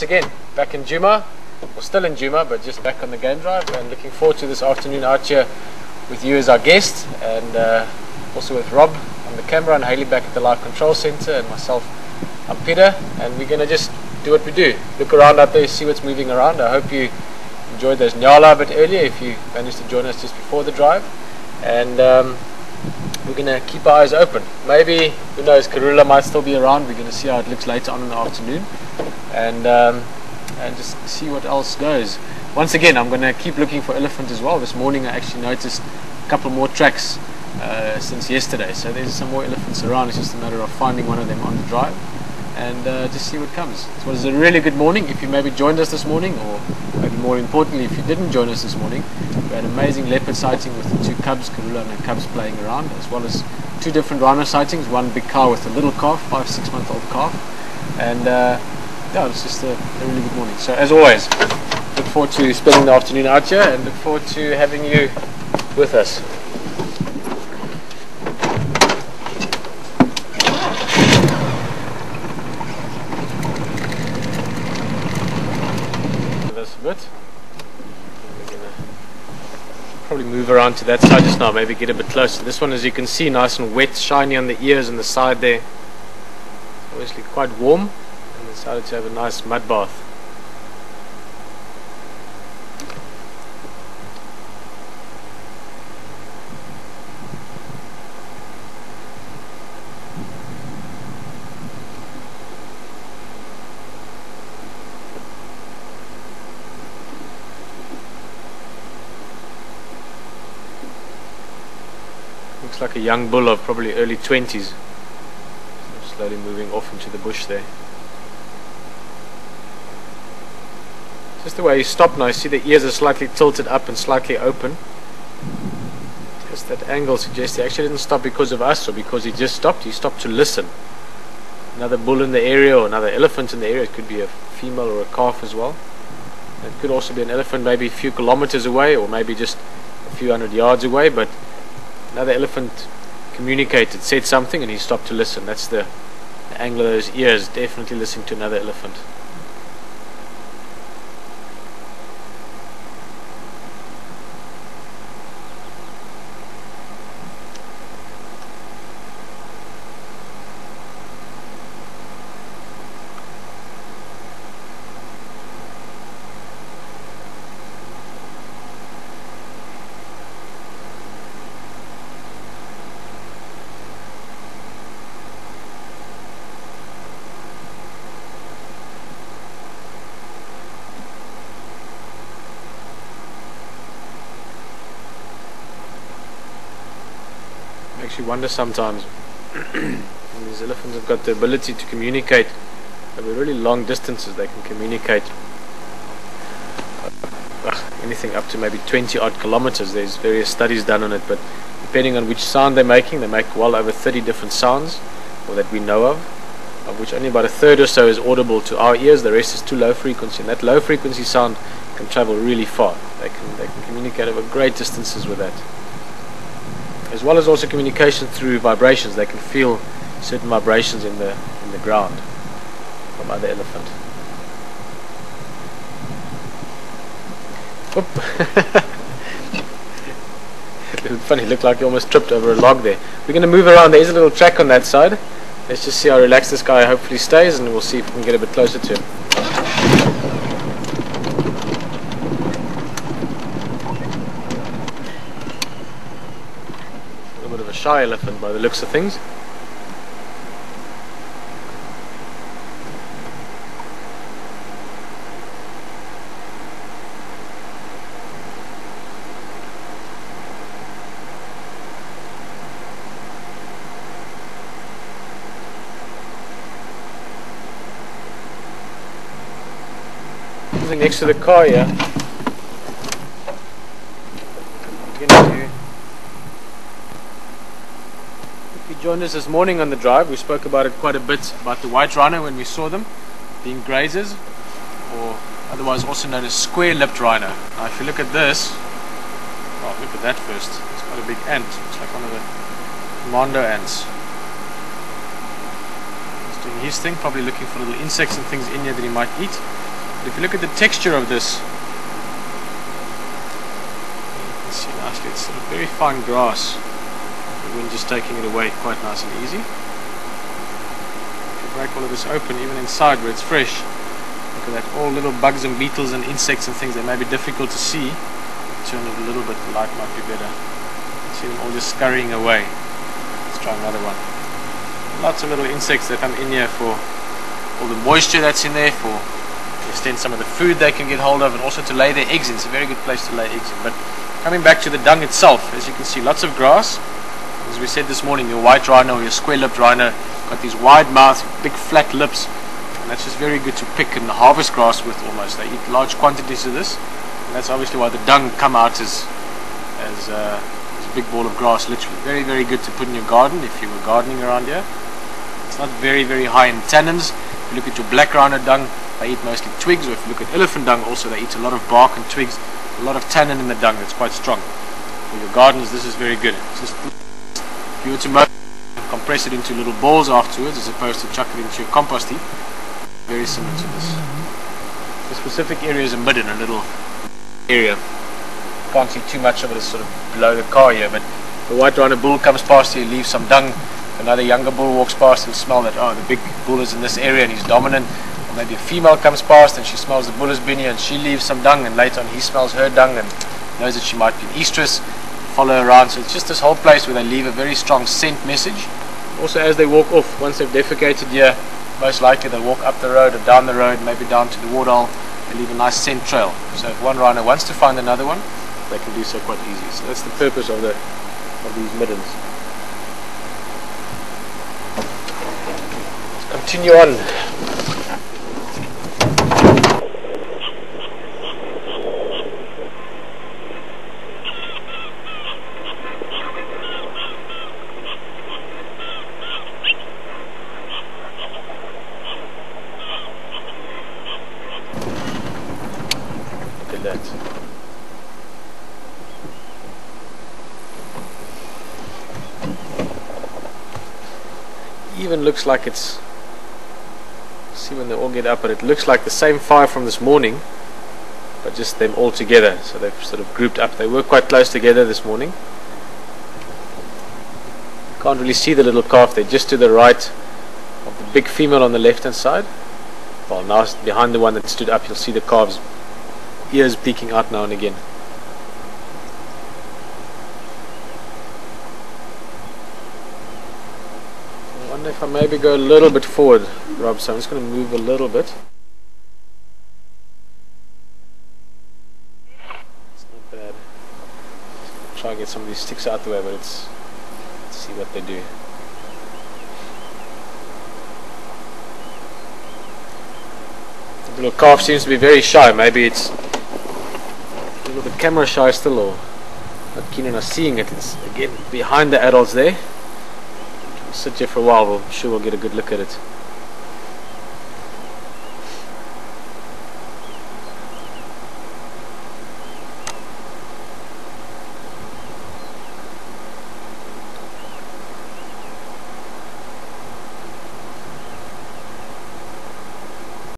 once again, back in Juma, or still in Juma, but just back on the game drive, and looking forward to this afternoon out here with you as our guest, and also with Rob on the camera, and Haley back at the live control center, and myself, I'm Peter, and we're going to just do what we do, look around out there, see what's moving around. I hope you enjoyed those nyala a bit earlier, if you managed to join us just before the drive, and we're going to keep our eyes open. Maybe, who knows, Karula might still be around. We're going to see how it looks later on in the afternoon, and just see what else goes. Once again, I'm going to keep looking for elephant as well. This morning I actually noticed a couple more tracks since yesterday, so there's some more elephants around. It's just a matter of finding one of them on the drive and just see what comes. So it was a really good morning. If you maybe joined us this morning, or maybe more importantly, if you didn't join us this morning, we had an amazing leopard sighting with the two cubs, Karula and her cubs, playing around, as well as two different rhino sightings, one big cow with a little calf, 5-6 month old calf, and yeah, it's just a really good morning. So as always, look forward to spending the afternoon out here, and look forward to having you with us. A bit. We're gonna probably move around to that side just now, maybe get a bit closer. This one, as you can see, nice and wet, shiny on the ears and the side there. Obviously quite warm, and decided to have a nice mud bath. Looks like a young bull of probably early 20s. So slowly moving off into the bush there. Just the way he stopped now, you see the ears are slightly tilted up and slightly open. Just that angle suggests he actually didn't stop because of us or because he just stopped. He stopped to listen. Another bull in the area or another elephant in the area. It could be a female or a calf as well. It could also be an elephant maybe a few kilometers away, or maybe just a few hundred yards away, but another elephant communicated, said something, and he stopped to listen. That's the angle of those ears, definitely listening to another elephant. Actually wonder sometimes these elephants have got the ability to communicate over really long distances. They can communicate anything up to maybe 20 odd kilometers. There's various studies done on it, but depending on which sound they're making, they make well over 30 different sounds, or that we know of which only about a third or so is audible to our ears. The rest is too low frequency, and that low frequency sound can travel really far. They can communicate over great distances with that, as well as also communication through vibrations. They can feel certain vibrations in the ground from other elephant. Oop. It looked funny, it looked like he almost tripped over a log there. We're going to move around. There is a little track on that side. Let's just see how relaxed this guy hopefully stays, and we'll see if we can get a bit closer to him. A shy elephant by the looks of things. Something next to the car here. Joined us this morning on the drive. We spoke about it quite a bit, about the white rhino when we saw them being grazers, or otherwise also known as square-lipped rhino. Now if you look at this, well, look at that first. It's quite a big ant. It's like one of the commando ants. He's doing his thing, probably looking for little insects and things in here that he might eat. But if you look at the texture of this, you can see nicely it's sort of very fine grass. The wind just taking it away quite nice and easy. If you break all of this open, even inside where it's fresh, look at that, all little bugs and beetles and insects and things that may be difficult to see. Turn it a little bit, the light might be better. See them all just scurrying away. Let's try another one. Lots of little insects that come in here for all the moisture that's in there, for to extend some of the food they can get hold of, and also to lay their eggs in. It's a very good place to lay eggs in. But coming back to the dung itself, as you can see, lots of grass. As we said this morning, your white rhino or your square-lipped rhino got these wide mouths, big flat lips, and that's just very good to pick and harvest grass with almost. They eat large quantities of this, and that's obviously why the dung come out as a big ball of grass, literally. Very, very good to put in your garden if you were gardening around here. It's not very, very high in tannins. If you look at your black rhino dung, they eat mostly twigs, or if you look at elephant dung also, they eat a lot of bark and twigs, a lot of tannin in the dung. That's quite strong. For your gardens, this is very good. It's just, if you were to mow and compress it into little balls afterwards, as opposed to chuck it into your compost heap, very similar to this. The specific area is a mid in a little area. Can't see too much of it, it's sort of below the car here, but the white rhino bull comes past here, leaves some dung. Another younger bull walks past and smell that, oh, the big bull is in this area and he's dominant. Or maybe a female comes past and she smells the bull has been here and she leaves some dung, and later on he smells her dung and knows that she might be estrus, follow her around. So it's just this whole place where they leave a very strong scent message. Also, as they walk off, once they've defecated here, most likely they'll walk up the road or down the road, maybe down to the waterhole. They leave a nice scent trail. So if one rhino wants to find another one, they can do so quite easy. So that's the purpose of these middens. Let's continue on. Look at that. Even looks like it's, see when they all get up, but it looks like the same fire from this morning, but just them all together. So they've sort of grouped up. They were quite close together this morning. Can't really see the little calf. They're just to the right of the big female on the left hand side. Well, now behind the one that stood up, you'll see the calf's ears peeking out now and again. I wonder if I maybe go a little bit forward, Rob, so I'm just going to move a little bit. It's not bad. Try and get some of these sticks out the way, but let's see what they do. The little calf seems to be very shy. Maybe it's a little bit camera shy still, or not keen on us seeing it. It's again behind the adults there. Sit here for a while, I'm sure we'll get a good look at it.